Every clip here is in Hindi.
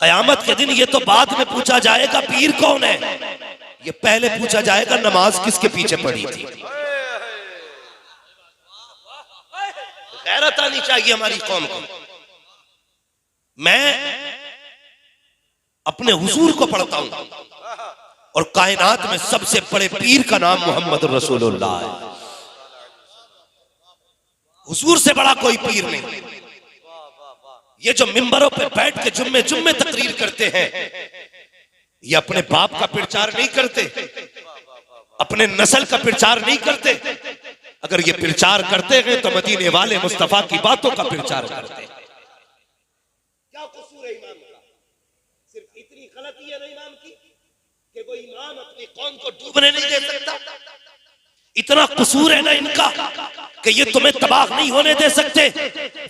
कयामत के दिन ये तो बाद में पूछा जाएगा पीर कौन है, ये पहले पूछा जाएगा नमाज किसके पीछे पड़ी थी। गैरत आनी चाहिए हमारी कौम को। मैं अपने हुजूर को पढ़ता हूं और कायनात में सबसे बड़े पीर का नाम मोहम्मद रसूलुल्लाह है। हुजूर से बड़ा कोई पीर नहीं। ये जो मिंबरों पे बैठ के जुम्मे जुम्मे तकरीर करते हैं, ये अपने बाप का प्रचार नहीं करते, अपने नस्ल का प्रचार नहीं करते। अगर ये प्रचार करते हैं तो मदीने वाले मुस्तफा की बातों का प्रचार करते हैं। क्या कसूर है इमाम का? सिर्फ इतनी गलती है ना इमाम की कि वो इमाम अपनी कौम को डूबने नहीं दे सकता। इतना कसूर है ना इनका कि ये तुम्हें तबाह नहीं होने दे सकते।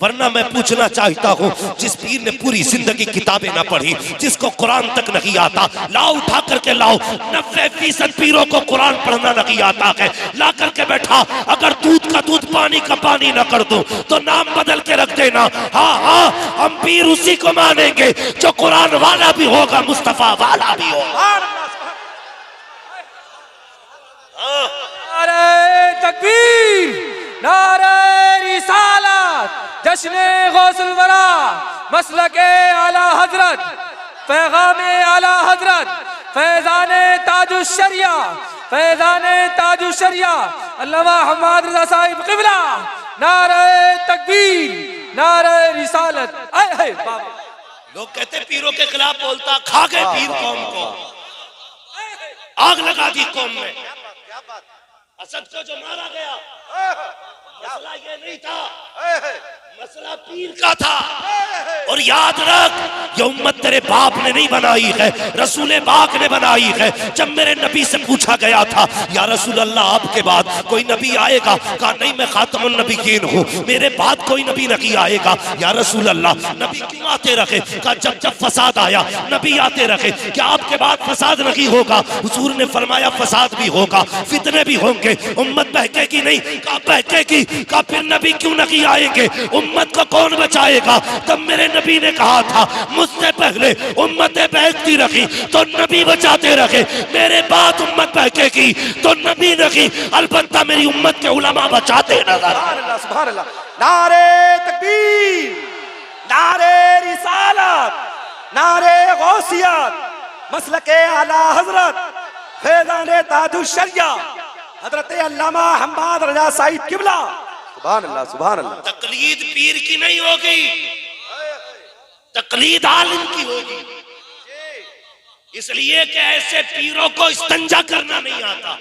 वरना मैं पूछना चाहता हूँ, जिस पीर ने पूरी जिंदगी किताबें ना पढ़ी, जिसको कुरान तक नहीं आता, लाओ उठा करके लाओ। 90% पीरों को कुरान पढ़ना नहीं आता है, ला करके बैठा। अगर दूध का दूध पानी का पानी ना कर दूं तो नाम बदल के रख देना। हाँ हाँ, हम पीर उसी को मानेंगे जो कुरान वाला भी होगा, मुस्तफा वाला भी होगा। नारे तकबीर, नारे रिसालत, जश्ने गौसुल वरा, मसलके आला हजरत, पैगामे आला हजरत, फैजाने ताजुश्शरिया, फैजाने ताजुश्शरिया, अल्लामा हम्माद रज़ा साहिब क़िबला। नारे तकबीर, नारे रिसालत। आए बाबा, लोग कहते पीरों के खिलाफ बोलता, खा गए पीर कौम को, आग लगा दी कौम में। असद को जो मारा गया, मसला ये नहीं था, मसला पीर का था। और याद रख, ये उम्मत तेरे बाप ने नहीं बनाई है, रसूल पाक ने बनाई है। जब मेरे नबी से पूछा गया था, या रसूल अल्लाह आपके बाद कोई नबी आएगा? कहा नहीं, मैं खातमुन नबीयीन हूँ, मेरे बाद कोई नबी नहीं आएगा। या रसूल अल्लाह नबी क्यों आते रखे? कहा जब जब फसाद आया नबी आते रखे। क्या आपके बाद फसाद नहीं होगा? हुजूर ने फरमाया फसाद भी होगा, फितने भी होंगे, उम्मत बहकेगी नहीं। कहा बहकेगी। कहा फिर नबी क्यों नहीं आएंगे? उम्मत को कौन बचाएगा? तब मेरे नबी ने कहा था, मुझसे पहले उम्मतें बहकती रखी तो नबी बचाते रखे, मेरे बाद उम्मत बहकेगी तो नबी नहीं, अलबत्ता मेरी उम्मत के उलमा बचाते नजर। सुभान अल्लाह। नारे तकबीर, नारे रिसालत, नारे गौसियत, मसलके आला हजरत, फैज़ाने ताजुश्शरिया, हजरत अल्लामा हम्माद रज़ा साहिब क़िबला। सुभान अल्लाह, सुभान अल्लाह। तकलीद पीर की नहीं होगी, तकलीद आलिम की होगी। इसलिए कि ऐसे पीरों को इस्तंजा करना नहीं आता।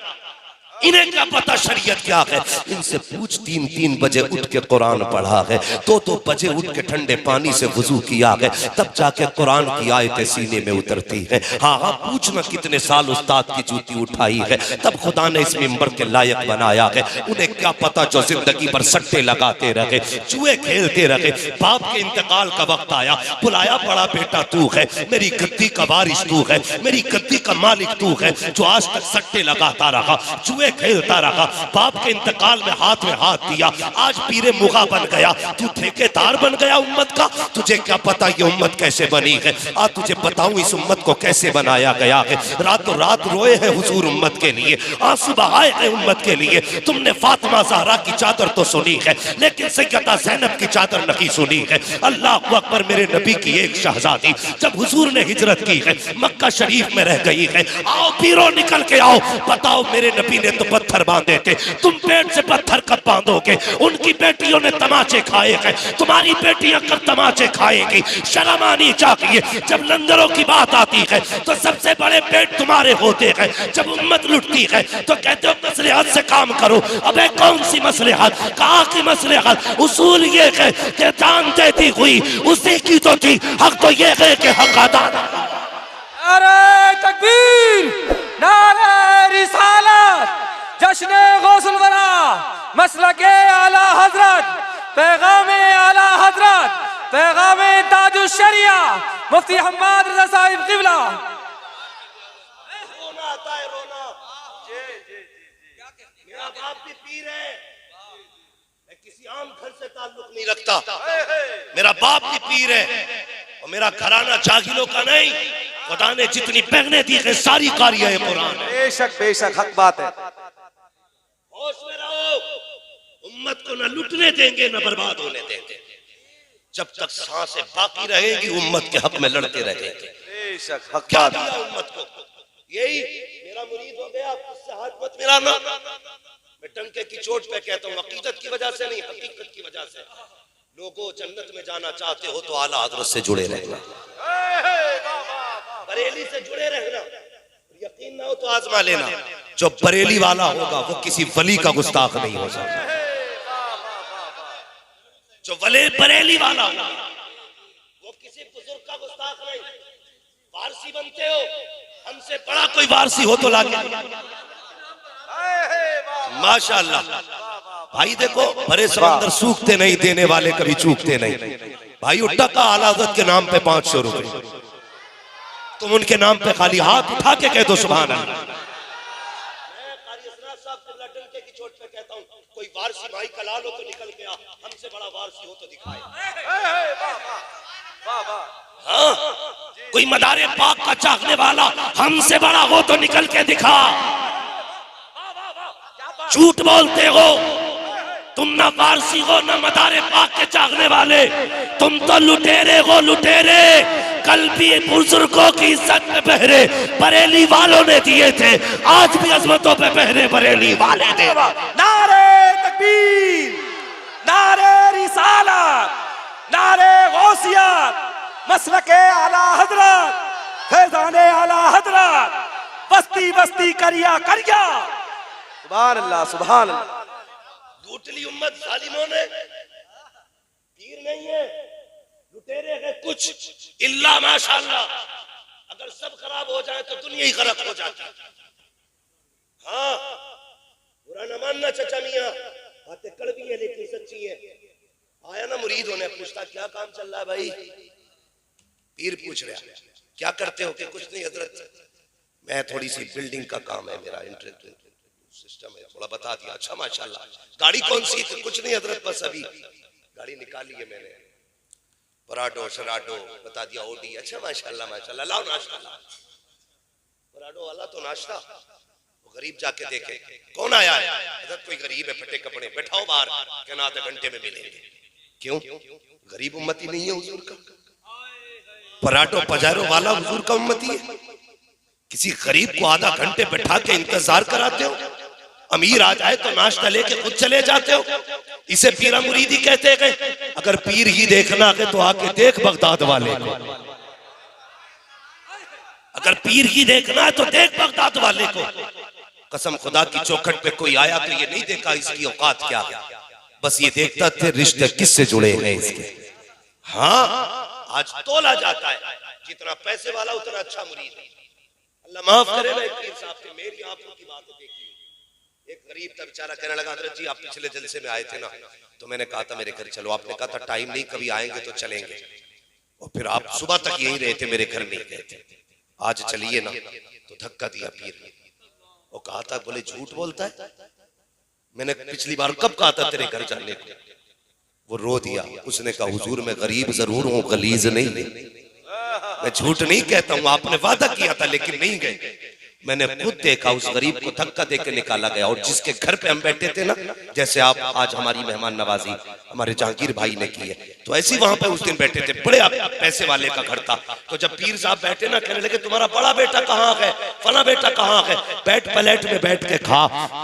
इन्हें क्या पता शरीयत क्या है? इनसे पूछ, 3-3 बजे उठ के कुरान पढ़ा है, 2-2 बजे उठ के ठंडे पानी से वजू किया है, तब जाके कुरान की आयतें सीने में उतरती है। हाँ हाँ, पूछना कितने साल उस्ताद की जूती उठाई है, तब खुदा ने इस मिंबर के लायक बनाया है। उन्हें क्या पता जो जिंदगी भर सट्टे लगाते रहे, जुए खेलते रहे। बाप के इंतकाल का वक्त आया, बुलाया, बड़ा बेटा तू है, मेरी गद्दी का वारिस तू है, मेरी गद्दी का मालिक तू है, जो आज तक सट्टे लगाता रहा, जुए खेलता रहा। बाप के इंतकाल में हाथ दिया, आज पीरे मुगा बन गया, तू ठेकेदार बन गया उम्मत का। तुझे क्या पता ये उम्मत कैसे बनी है? आज तुझे बताऊं इस उम्मत को कैसे बनाया गया है। रातों रात रोए हैं हुजूर उम्मत के लिए, आंसू बहाए हैं उम्मत के लिए। तुमने फातिमा ज़हरा की चादर तो सुनी है, लेकिन सैयदा ज़ैनब की चादर नहीं सुनी है। अल्लाह अकबर, मेरे नबी की एक शहजादी जब हुजूर ने हिजरत की है, मक्का शरीफ में रह गई है। आओ पीरो निकल के आओ, बताओ मेरे नबी ने तो पत्थर बांधे थे, तुम पेट से पत्थर कब बांधोगे? उनकी बेटियों ने तमाचे खाए हैं, तुम्हारी बेटियां कब तमाचे खाएंगी? शर्म आनी चाहिए। जब लंगरों की बात आती है तो सबसे बड़े पेट तुम्हारे होते हैं। जब उम्मत लुटती है तो कहते हो मसलहत से काम करो। अबे कौन सी मसलहत? कहा की मसलहत? उसूल ये है कि जान देती हुई उसी की तो थी, हक तो ये है कि हक अदा। नारे तकबीर, नारे रिसालत, जश्ने गौसुल वरा, मसलके आला हजरत, पैगामे आला हजरत, पैगामे ताजुश्शरिया, मुफ्ती हम्माद रज़ा साहिब क़िबला। रोना आता है, रोना। मेरा बाप भी पीर है, मैं किसी आम घर से ताल्लुक नहीं रखता। मेरा बाप भी पीर है और मेरा घराना जाहिलों का नहीं, खुदा ने जितनी बहनें दी है सारी कारियां है कुरान है। बेशक हक बात है। होश में रहो, उम्मत को न लुटने देंगे न बर्बाद होने देंगे। जब तक सांसें बाकी रहेगी उम्मत के हक में लड़ते रहेंगे। बेशक हक क्या बात दिया है। उम्मत को? यही मेरा मुरीद हो गया, उससे हाथ मत मिलाना। मैं टंके की चोट पे कहता हूँ, हकीकत की वजह से नहीं, हकीकत की वजह से। लोगों जन्नत में जाना चाहते हो तो आला हजरत से जुड़े रहना, बरेली से जुड़े रहना। यकीन ना हो तो आजमा लेना, जो बरेली वाला होगा वो किसी वली का गुस्ताख नहीं हो सकता। जो बरेली वाला होगा वो किसी बुजुर्ग का गुस्ताख नहीं। वारसी बनते हो, हमसे बड़ा कोई वारसी हो तो लाके माशाअल्लाह। भाई देखो, भरे समंदर सूखते नहीं, देने वाले कभी चूकते नहीं। भाई उठा का आला हज़रत के नाम पे 500 रुपए, तुम उनके नाम पे खाली हाथ उठा के कह दो सुभान अल्लाह। की चोट पे कहता हूँ, कोई वारसी भाई कला लो तो निकल गया, हमसे बड़ा वारसी हो तो दिखाए। हाँ, कोई मदारे पाक का चाहने वाला हमसे बड़ा हो तो निकल के दिखा। झूठ बोलते हो तुम, ना वारसी हो ना मदारे पाक के चाहने वाले, तुम तो लुटेरे हो लुटेरे। कल भी बुजुर्गों की इज्जत में पहरे बरेली वालों ने दिए थे, आज भी अजमतों पे पहरे बरेली वाले दे। नारे तकबीर, नारे रिसालत, नारे गौसियत, मसलके आला हजरत, फैजाने आला हजरत, बस्ती बस्ती करिया करिया। सुभान अल्लाह, सुभान अल्लाह। लूट ली उम्मत जालिमों ने, पीर नहीं है, लुटेरे हैं कुछ। इल्ला माशाअल्लाह, अगर सब खराब हो जाए तो दुनिया ही खराब हो जाती। हाँ, बुरा न मानना चचा मियां, बातें कड़वी है लेकिन सच्ची है। आया ना मुरीद होने, पूछता क्या काम चल रहा है भाई? पीर पूछ रहा क्या करते हो? कि कुछ नहीं हजरत, मैं थोड़ी सी बिल्डिंग का काम है मेरा, इंटरेस्ट सिस्टम है, थोड़ा बता दिया। अच्छा माशाल्लाह, गाड़ी कौन सी? तो कुछ नहीं हजरत, बस अभी गाड़ी निकाली है मैंने, पराडो शराडो बता दिया, ओडी। अच्छा माशाल्लाह माशाल्लाह, लाओ नाश्ता लाओ। पराडो वाला तो नाश्ता, वो गरीब जाके देखे कौन आया है? हजरत कोई गरीब है, फटे कपड़े, बैठाओ बाहर, कहना आधे घंटे में मिलेंगे। क्यों? गरीब उम्मती नहीं है हुजूर का। पराठो पजारो वाला हुजूर का उम्मती है। किसी गरीब को आधा घंटे बैठा के इंतजार कराते हो? अमीर आ जाए तो नाश्ता लेके खुद चले जाते हो। इसे पीरा मुरीदी कहते हैं। अगर पीर ही देखना है तो आके देख बगदाद वाले को। अगर पीर ही देखना है तो देख बगदाद वाले को। कसम खुदा की चौखट पे कोई आया तो ये नहीं देखा इसकी औकात क्या है, बस ये देखता थे रिश्ते किससे जुड़े हैं इसके। हाँ, आज तोला जाता है, जितना पैसे वाला उतना अच्छा मुरीद है। अल्लाह माफ करे ना पीर साहब के, मेरी आंखों की बात देखी। एक गरीब था बेचारा, कहने लगा हजरत जी आप पिछले जलसे में आए थे ना, तो मैंने कहा था मेरे घर चलो। आपने कहा था टाइम नहीं, कभी आएंगे तो चलेंगे। और फिर आप सुबह तक यही रहे थे, मेरे घर नहीं गए थे। आज चलिए ना, तो धक्का दिया पीर ने। वो कहा था, बोले झूठ बोलता है, मैंने पिछली बार कब कहा था तेरे घर जाने को? वो रो दिया। उसने कहा हुजूर मैं गरीब जरूर हूँ, गलीज नहीं। मैं झूठ नहीं कहता हूँ, आपने वादा किया था लेकिन नहीं गए। मैंने खुद देखा उस गरीब को धक्का देकर निकाला गया। और जिसके घर पे हम बैठे थे ना, जैसे आप आज हमारी मेहमान नवाजी हमारे जहांगीर भाई ने की है, तो ऐसे वहां पे उस दिन बैठे थे। बड़े पैसे वाले का घर था। तो जब पीर साहब बैठे ना, कहने लगे तुम्हारा बड़ा बेटा कहाँ है, फला बेटा कहाँ है? बैठ प्लेट में बैठ के खा।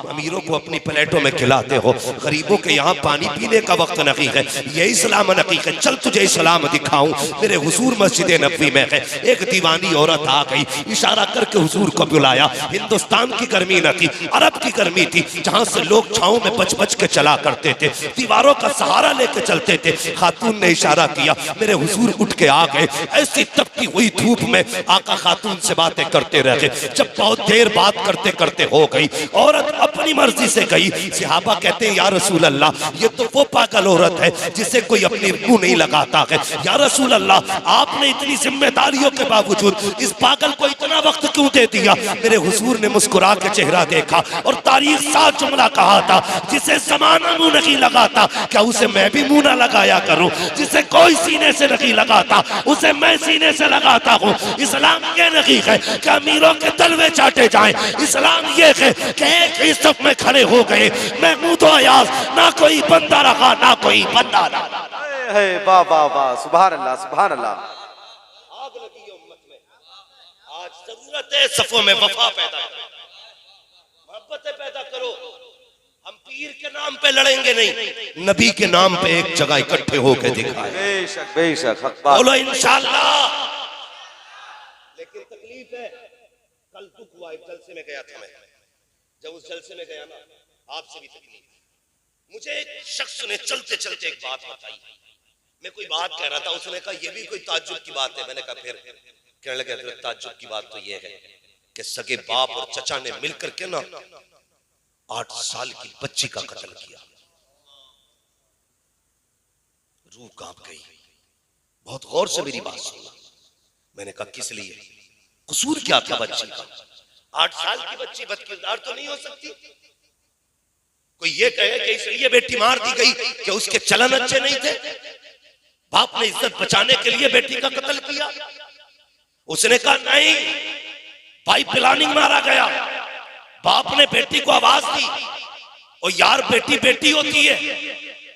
अमीरों को अपनी प्लेटों में खिलाते हो, गरीबों के यहाँ पानी पीने का वक्त नहीं है। ये इस्लाम नहीं है। चल तुझे इस्लाम दिखाऊं। मेरे हुजूर मस्जिद नबवी में है। एक दीवानी औरत आ गई, इशारा करके हुजूर को बुलाया। हिंदुस्तान की गर्मी न थी, अरब की गर्मी थी, जहां से लोग छांव में बच बच के चला करते थे, दीवारों का सहारा लेके चलते थे। खातून ने इशारा किया, मेरे हुजूर उठ के आ गए। ऐसी तपती हुई धूप में आका खातून से बातें करते रहे। जब बहुत देर बात करते करते हो गई, औरत अपनी मर्जी से गई। सहाबा कहते हैं या रसूल अल्लाह, ये तो वो पागल औरत है जिसे कोई अपनी मुंह नहीं लगाता है। या रसूल अल्लाह, आपने इतनी जिम्मेदारियों के बावजूद इस पागल को इतना वक्त क्यों दे दिया? मेरे हुजूर ने मुस्कुरा के चेहरा देखा और तारीख साथ जुमला कहा था, जिसे ज़माना मुंह नहीं लगाता, क्या उसे मैं भी मुंह ना लगाया करूं। जिसे कोई सीने से नहीं लगाता उसे मैं सीने से लगाता हूं। इस्लाम ये नहीं है कि अमीरों के तलवे चाटे जाएं। इस्लाम ये है कि एक ही सफ में खड़े हो गए। महमूद अयाज ना कोई बंदा रहा ना कोई बंदा रहा। है वाह वाह वाह, सुभान अल्लाह सुभान अल्लाह। आग लगी है उम्मत में। आज जरूरत है सफों में वफा पैदा करो, मोहब्बतें पैदा करो। हम पीर के नाम पे लड़ेंगे नहीं, नबी के नाम पे एक जगह इकट्ठे होकर दिखाएं। बेशक हक बात। बोलो इंशाअल्लाह। लेकिन तकलीफ है, कल दुख हुआ, एक जलसे में गया था मैं। जब उस जलसे में गया ना, आपसे भी तकलीफ, मुझे एक शख्स ने चलते चलते एक बात बताई। मैं कोई बात कह रहा था, उसने कहा ये भी कोई ताज्जुब की बात है। मैंने कहा फिर? कहने लगे ताज्जुब की बात तो ये है कि सगे बाप और चचा ने मिलकर के ना 8 साल की बच्ची का कत्ल किया। रूह कांप गई। बहुत गौर से मेरी बात सुनना। मैंने कहा किस लिए, कसूर क्या था बच्ची का? 8 साल की बच्ची बदकिरदार तो नहीं हो सकती। कोई ये कहे कि इसलिए बेटी मार दी गई कि उसके चलन अच्छे नहीं थे, बाप ने इज्जत बचाने के लिए बेटी का कत्ल किया। उसने कहा नहीं, भाई प्लानिंग मारा गया। बाप ने बेटी को आवाज दी, और यार बेटी बेटी होती है।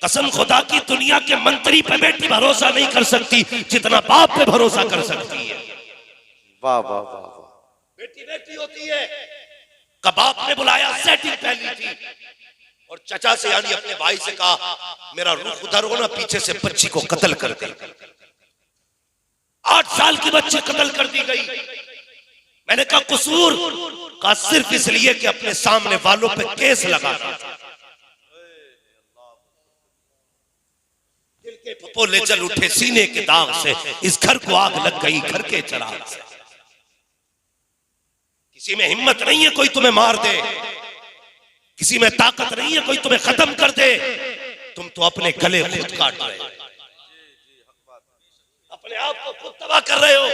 कसम खुदा की, दुनिया के मंत्री पे बेटी भरोसा नहीं कर सकती जितना बाप पे भरोसा कर सकती है। वाह वाह वाह, बेटी बेटी होती है। कबाब ने बुलाया, सेटिंग पहली थी, और चचा से यानी अपने भाई से कहा मेरा रुख उधर हो ना, पीछे से बच्ची को कत्ल कर दे। 8 साल की बच्ची कत्ल कर दी गई। मैंने कहा कसूर का सिर्फ इसलिए कि अपने सामने वालों पे केस लगा था। दिल के फपोले जल उठे सीने के दाग से, इस घर को आग लग गई घर के चिराग से। किसी में हिम्मत नहीं है कोई तुम्हें मार दे, किसी में ताकत नहीं है कोई तुम्हें खत्म कर दे। तुम तो अपने गले खुद काट रहे हो, अपने आप को खुद तबाह कर रहे हो।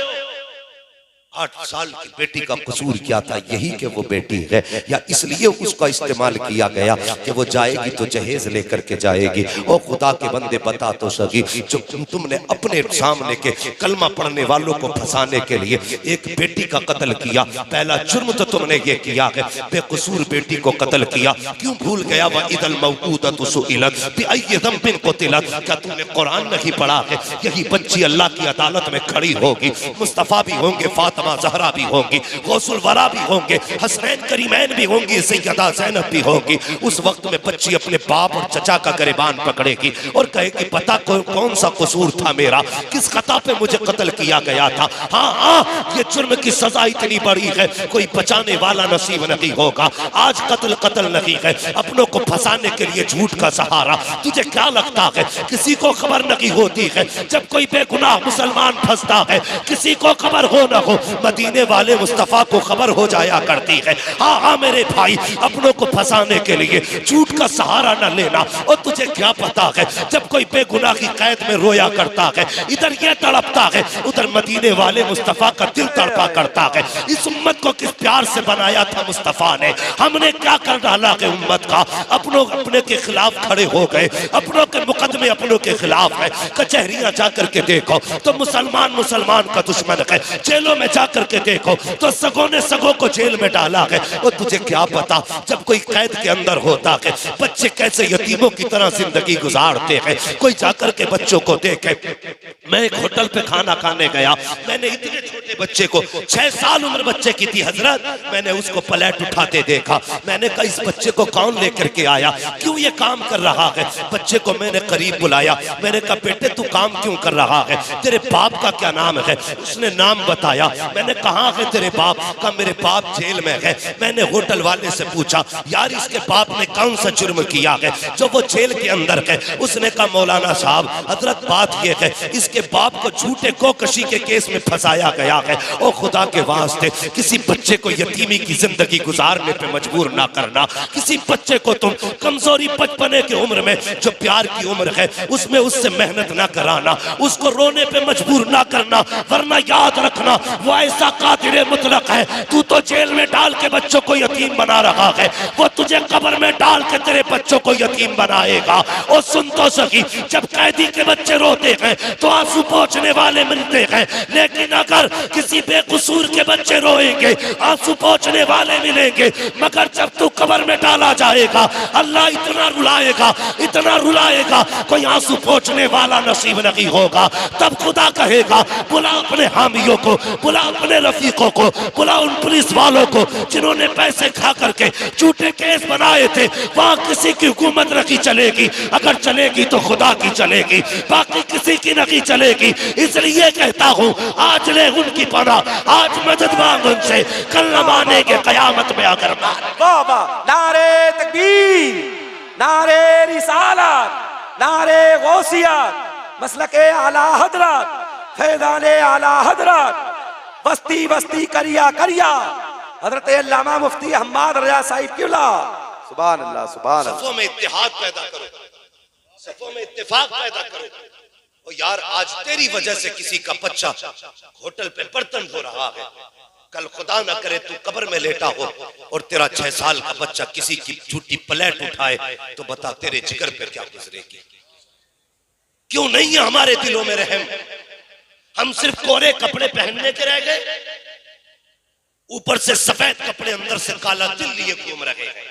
8 साल की बेटी का कसूर क्या था? यही कि वो बेटी है, या इसलिए उसका इस्तेमाल किया गया कि वो जाएगी तो जहेज लेकर के जाएगी। और खुदा के बंदे बता तो सकी, जो तुमने अपने सामने के कलमा पढ़ने वालों को फंसाने के लिए एक बेटी का कत्ल किया, पहला जुर्म तो तुमने ये किया है, बेकसूर बेटी को कत्ल किया। क्यों भूल गया? वह इदल मौऊदतु सुइलत बिअय्यि ज़ंबिन क़ुतिलत। क्या तुमने कुरान नहीं पढ़ा है? यही बच्ची अल्लाह की अदालत में खड़ी होगी। मुस्तफा भी होंगे, फातिमा ज़हरा भी होंगी, गौसुल वरा भी होंगे, हसनैन करीमैन भी होंगी, सैयदा ज़ैनब भी होंगी। उस वक्त में बच्ची अपने बाप और चचा का गिरबान पकड़ेगी और कहेगी पता कौन सा कसूर था मेरा, किस खता पे मुझे कत्ल किया गया था। हाँ हाँ, ये जुर्म की सजा इतनी बड़ी है, कोई बचाने वाला नसीब नहीं होगा। आज कत्ल नहीं है, अपनों को फंसाने के लिए झूठ का सहारा। तुझे क्या लगता है किसी को खबर नहीं होती है? जब कोई बेगुनाह मुसलमान फंसता है, किसी को खबर हो न हो, मदीने वाले मुस्तफा को खबर हो जाया करती है। हाँ हाँ मेरे भाई, अपनों को फंसाने के लिए झूठ का सहारा न लेना। और तुझे क्या पता है, जब कोई बेगुनाह की कैद में रोया करता है, इधर ये तड़पता है, उधर मदीने वाले मुस्तफा का दिल तड़पा करता है। इस उम्मत को किस प्यार से बनाया था मुस्तफा ने, हमने क्या कर डाला है उम्मत का? अपनों अपने के खिलाफ खड़े हो गए, अपनों के मुकदमे अपनों के खिलाफ है। कचहरियां जाकर के देखो तो मुसलमान का दुश्मन है, जेलों में जाकर के देखो तो सगों ने सगों को जेल में डाला है। और तुझे क्या पता, जब कोई कैद के अंदर होता है, बच्चे कैसे यतीमों की तरह जिंदगी गुजारते हैं। कोई जाकर के बच्चों को देखे। मैं एक होटल पे खाना खाने गया, मैंने इतने छोटे बच्चे को, 6 साल उम्र बच्चे की थी हजरत, मैंने उसको प्लेट उठाते देखा। मैंने कहा इस बच्चे को कौन लेकर के आया, क्यों ये काम कर रहा है? बच्चे को मैंने करीब बुलाया, मैंने कहा बेटे तू काम क्यों कर रहा है, तेरे बाप का क्या नाम है? उसने नाम बताया। मैंने कहा है तेरे बाप का? मेरे बाप जेल में है। मैंने होटल वाले से पूछा यार इसके बाप ने कौन सा जुर्म किया है जो वो जेल के अंदर है? उसने कहा मौलाना साहब हजरत बात ये है, इसके बाप को झूठे गोकशी के केस में फंसाया गया है। और खुदा के वास्ते किसी बच्चे को यतीमी की जिंदगी गुजारने पे मजबूर ना करना। किसी बच्चे को तुम कमजोरी बचपने की उम्र में, जो प्यार की उम्र है, उसमें उससे मेहनत ना कराना, उसको रोने पे मजबूर ना करना, वरना याद रखना वो ऐसा कादिर मुतलक है, तू तो जेल में डाल के बच्चों को यतीम बना रहा है, वो तुझे कब्र में डाल के तेरे बच्चों को यतीम बनाएगा। और सुन तो सकी, जब कैदी के बच्चे रोते हैं तो आंसू पोंछने वाले मिलते हैं, लेकिन अगर किसी बेकसूर के बच्चे रोएंगे आंसू पोंछने वाले मिलेंगे। मगर जब तू कब्र में डाला जाएगा अल्लाह इतना रुलाएगा, इतना रुलाएगा, कोई आंसू पोंछने वाला नसीब नहीं होगा। तब खुदा कहेगा बुला अपने हामियों को, बुला अपने रफीकों को, बुला उन पुलिस वालों को जिन्होंने पैसे खा करके झूठे केस बनाए थे। वहां किसी की हुकूमत नहीं चलेगी, अगर चलेगी तो खुदा की चलेगी, बाकी किसी की नहीं चलेगी। इसलिए कहता हूं आज ले उनकी पनाह, आज मदद मांग उनसे, कल न मानेंगे कयामत में अगर माने। वाह वाह, नारे तकबीर, नारे रिसालत, नारे गौसियत, मसलके आला हजरत, फैज़ाने आला हजरत, बस्ती बस्ती करिया करिया, हजरत अल्लामा मुफ्ती हम्माद रजा साहिब किबला। सुभान अल्लाह, सुभान अल्लाह। सफों में इत्तेहाद पैदा करो, सफों में इत्तेफाक पैदा करो। और यार आज तेरी वजह से किसी का बच्चा होटल पे बर्तन धो रहा है, कल खुदा ना करे तू कब्र में लेटा हो और तेरा 6 साल का बच्चा किसी की झूठी प्लेट उठाए, तो बता तेरे जिगर पे क्या गुजरेगी। क्यों नहीं है हमारे दिलों में रहम? हम सिर्फ कोरे कपड़े पहनने के रह गए, ऊपर से सफेद कपड़े, अंदर से काला दिल लिए घूम रहे हैं।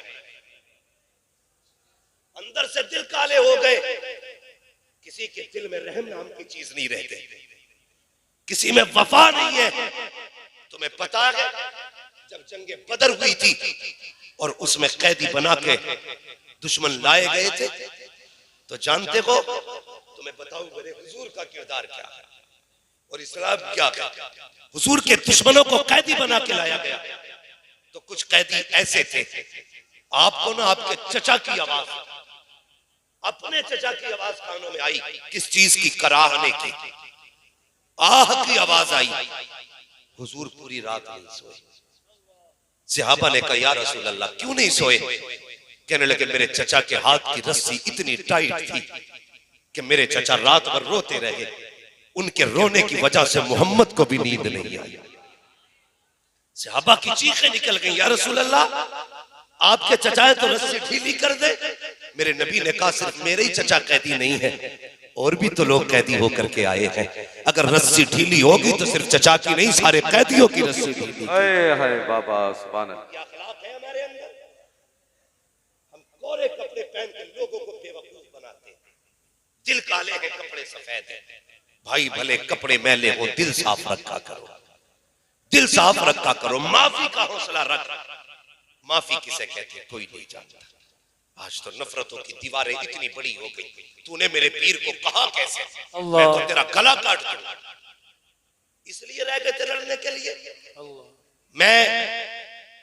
अंदर से दिल काले हो गए, किसी के दिल में रहम नाम की चीज नहीं रहती, किसी में वफा नहीं है। तुम्हें पता है जब जंगे बदर हुई थी और उसमें कैदी बना के दुश्मन लाए गए थे, तो जानते हो, तुम्हें बताऊं मेरे हुजूर का किरदार क्या है और इस्लाम क्या है। हुजूर के दुश्मनों को कैदी बना के लाया गया, तो कुछ कैदी ऐसे थे, आपको ना आपके चचा की आवाज, अपने चचा की आवाज कानों में आई, किस चीज की? कराहने की, आह की आवाज आई। हुजूर पूरी रात नहीं सोए। सहाबा ने कहा या रसूल अल्लाह क्यों नहीं सोए? कहने लगे मेरे चचा के हाथ की रस्सी इतनी टाइट थी कि मेरे चचा रात भर रोते रहे, उनके रोने की वजह से मोहम्मद को भी नींद नहीं आई। सहाबा की चीखें निकल गई, या रसूल अल्लाह आपके चचा है तो रस्सी ढीली कर दे। मेरे नबी ने कहा सिर्फ मेरे ही चचा कैदी नहीं है, और भी तो लोग कैदी होकर के आए हैं। अगर रस्सी ढीली होगी तो सिर्फ चचा की नहीं, सारे कैदियों की रस्सी ढीली। हाय बाबा, सुभान अल्लाह। क्या अखलाक है हमारे अंदर? हम कोरे कपड़े पहन के लोगों को बेवकूफ बनाते हैं, दिल काले हैं, कपड़े सफेद हैं। भाई भले कपड़े मैले हो, दिल साफ रखा करो, दिल साफ रखा करो, माफी का हौसला रख। माफी किसे कहते हैं कोई नहीं जानता। आज तो नफरतों की दीवारें इतनी बड़ी हो गई, तूने मेरे पीर को कहा कैसे? मैं तो तेरा गला काट दूंगा। इसलिए रह गए थे लड़ने के लिए। मैं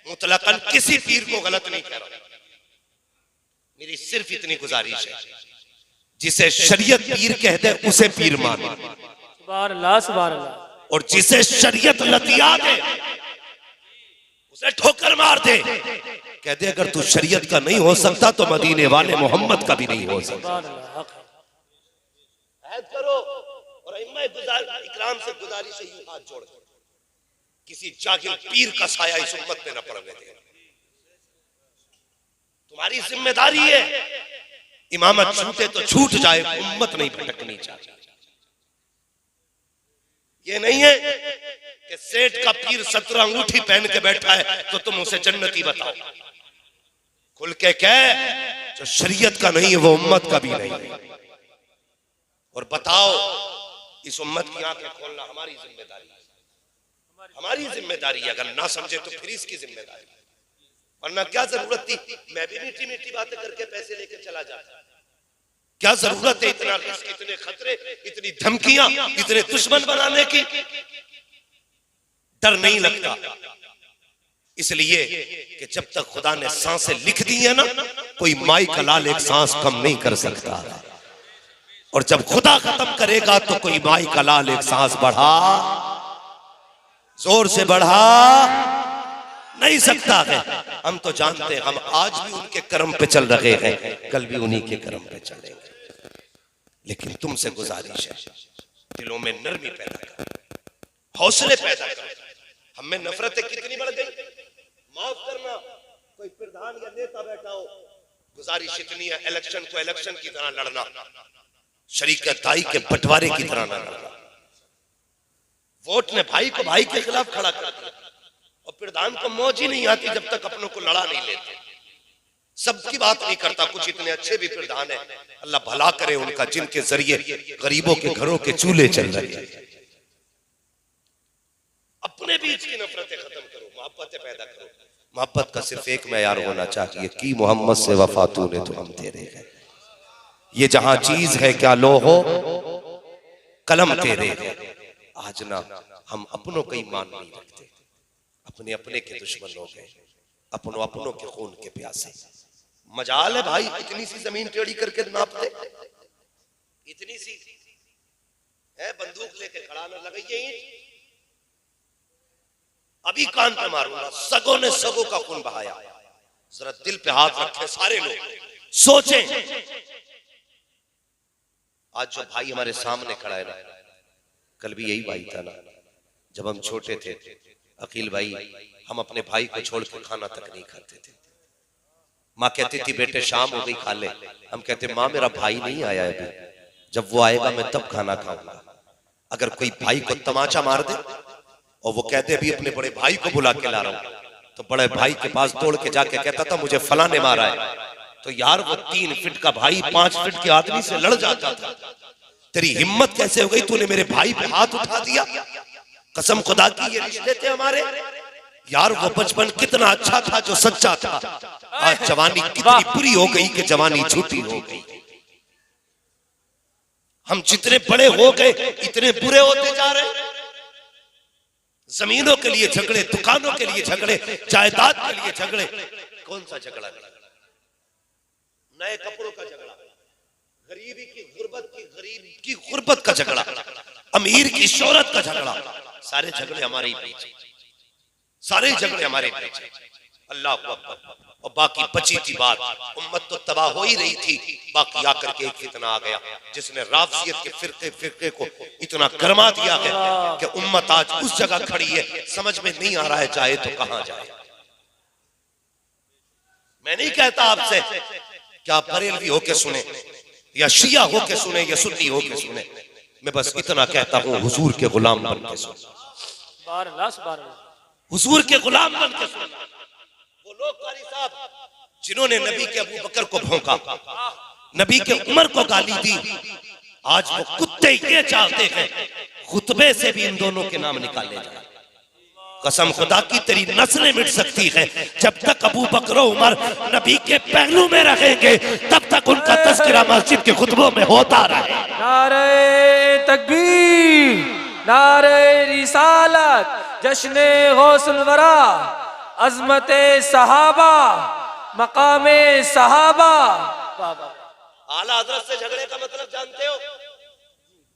मुतलकन किसी पीर को गलत नहीं कह रहा, मेरी सिर्फ इतनी गुजारिश है, जिसे शरीयत पीर कह दे उसे पीर मानो, सुभान अल्लाह, सुभान अल्लाह। और जिसे शरीयत लतिया दे उसे ठोकर मार दे। कह दे अगर तू शरीयत का नहीं हो सकता तो मदीने वाले मोहम्मद का भी नहीं हो सकता। ऐद करो और इकराम से गुजारिश है, यूं हाथ जोड़ किसी जाहिल पीर का साया इस उम्मत में न पड़ने दे। तुम्हारी जिम्मेदारी है, इमामत छूटे तो छूट जाए, उम्मत नहीं भटकनी चाहिए। ये नहीं है कि सेठ का पीर 17 अंगूठी पहन के बैठा है तो तुम उसे जन्नती बताओ। खुल के कह जो शरीयत का नहीं है वो उम्मत का भी नहीं है। और बताओ इस उम्मत की आंखें खोलना हमारी जिम्मेदारी है, हमारी जिम्मेदारी है। अगर ना समझे तो फिर इसकी जिम्मेदारी, वरना क्या जरूरत थी मैं भी मीठी मीठी बातें करके पैसे लेके चला जाता। क्या जरूरत है इतना रिस्क, इतने खतरे, इतनी धमकियां, इतने दुश्मन बनाने की? डर नहीं लगता, इसलिए कि जब तक खुदा ने सांसें लिख दी है ना, कोई माई का लाल एक सांस कम नहीं कर सकता, और जब खुदा खत्म करेगा तो कोई माई का लाल एक सांस बढ़ा, जोर से बढ़ा नहीं सकता है। हम तो जानते हैं, हम आज भी उनके कर्म पे चल रहे हैं, कल भी उन्हीं के कर्म पे चलेंगे। लेकिन तुमसे गुजारिश है, दिलों में नरमी पैदा करो, हौसले पैदा करो, हमें नफरतें कितनी बढ़ गई। माफ करना, कोई प्रधान या नेता बैठा हो, गुजारिश इतनी है इलेक्शन को इलेक्शन की तरह लड़ना, शरीकत दाई के बंटवारे की तरह ना लड़ना। वोट ने भाई को भाई के खिलाफ खड़ा कर दिया और प्रधान को मौज ही नहीं आती जब तक अपनों को लड़ा नहीं लेते। सबकी बात नहीं करता, कुछ इतने अच्छे भी प्रधान है, अल्लाह भला करे उनका, जिनके जरिए गरीबों के घरों के चूल्हे चल रहे हैं। अपने बीच की नफरतें खत्म करो, मोहब्बतें पैदा करो। मोहब्बत का सिर्फ एक मैयार होना चाहिए कि मोहम्मद से वफा तूने तो हम तेरे हैं। ये जहां चीज है क्या लो हो कलम तेरे है। आज ना हम अपनों का ईमान नहीं रखते, अपने अपने के दुश्मन हो गए, अपनों अपनों के खून के प्यासे। मजाल है भाई इतनी सी जमीन टेढ़ी करके नापते, इतनी सी है, बंदूक लेके खड़ा न लगाइए ईंट, अभी कान पे मारूंगा। सगों ने सगों का खून बहाया। जरा दिल पे हाथ रखे सारे लोग, सोचें। आज जो भाई हमारे सामने खड़ा है ना, कल भी यही भाई था ना। जब हम छोटे थे अकील भाई, हम अपने भाई को छोड़ के खाना तक नहीं खाते थे। माँ कहती थी बेटे शाम हो गई खा ले, हम कहते माँ मेरा भाई नहीं आया है अभी, जब वो आएगा मैं तब खाना खाऊंगा। अगर कोई भाई को तमाचा मार दे और वो कहते अभी अपने बड़े भाई को बुला के ला रहा हूं, तो बड़े भाई के पास दौड़ के जाके कहता था मुझे फला ने मारा है। तो यार वो 3 फीट का भाई 5 फीट के आदमी से लड़ जाता था। तेरी हिम्मत कैसे हो गई, तूने मेरे भाई पे हाथ उठा दिया। कसम खुदा की ये रिश्ते थे हमारे। यार वो बचपन कितना अच्छा था जो सच्चा था। आज जवानी कितनी बुरी हो गई कि जवानी झूठी हो गई। हम जितने बड़े हो गए इतने बुरे होते जा रहे हैं। जमीनों के लिए झगड़े, दुकानों के लिए झगड़े, जायदाद के लिए झगड़े। कौन सा झगड़ा? नए कपड़ों का झगड़ा, गरीबी की गुर्बत की, गरीब की गुर्बत का झगड़ा, अमीर की शोहरत का झगड़ा। सारे झगड़े हमारे ही पीछे, सारे झगड़े हमारे पीछे। अल्लाह अकबर। और बाकी बची थी बात, उम्मत तो तबाह हो ही रही थी, बाकी आकर के एक फितना आ गया जिसने राफसियत के फिरके को इतना गरमा दिया है कि उम्मत आज उस जगह खड़ी है, समझ में नहीं आ रहा है जाए तो कहां जाए। मैं नहीं कहता आपसे कि आप बरेलवी होके सुने या शिया होके सुने या सुन्नी होके सुने, मैं बस इतना कहता हूं हुजूर के गुलाम बन के सुने, हुजूर के गुलाम बन के सुने। वो लोग कारी साहब जिन्होंने नबी के अबू बकर को भौंका, नबी के उमर को गाली दी, आज वो कुत्ते ये चाहते हैं खुतबे से भी इन दोनों के नाम निकाले जाए। कसम खुदा की तेरी नस्लें मिट सकती है, जब तक अबू बकर उमर नबी के पहलू में रहेंगे तब तक उनका तज़किरा मस्जिद के खुतबों में होता रहे। नारे तकबीर, नारे रिसालत, जश्ने गौसुल वरा, अज़मते सहाबा, मकामे सहाबा। आला हज़रत से झगड़े का मतलब जानते हो?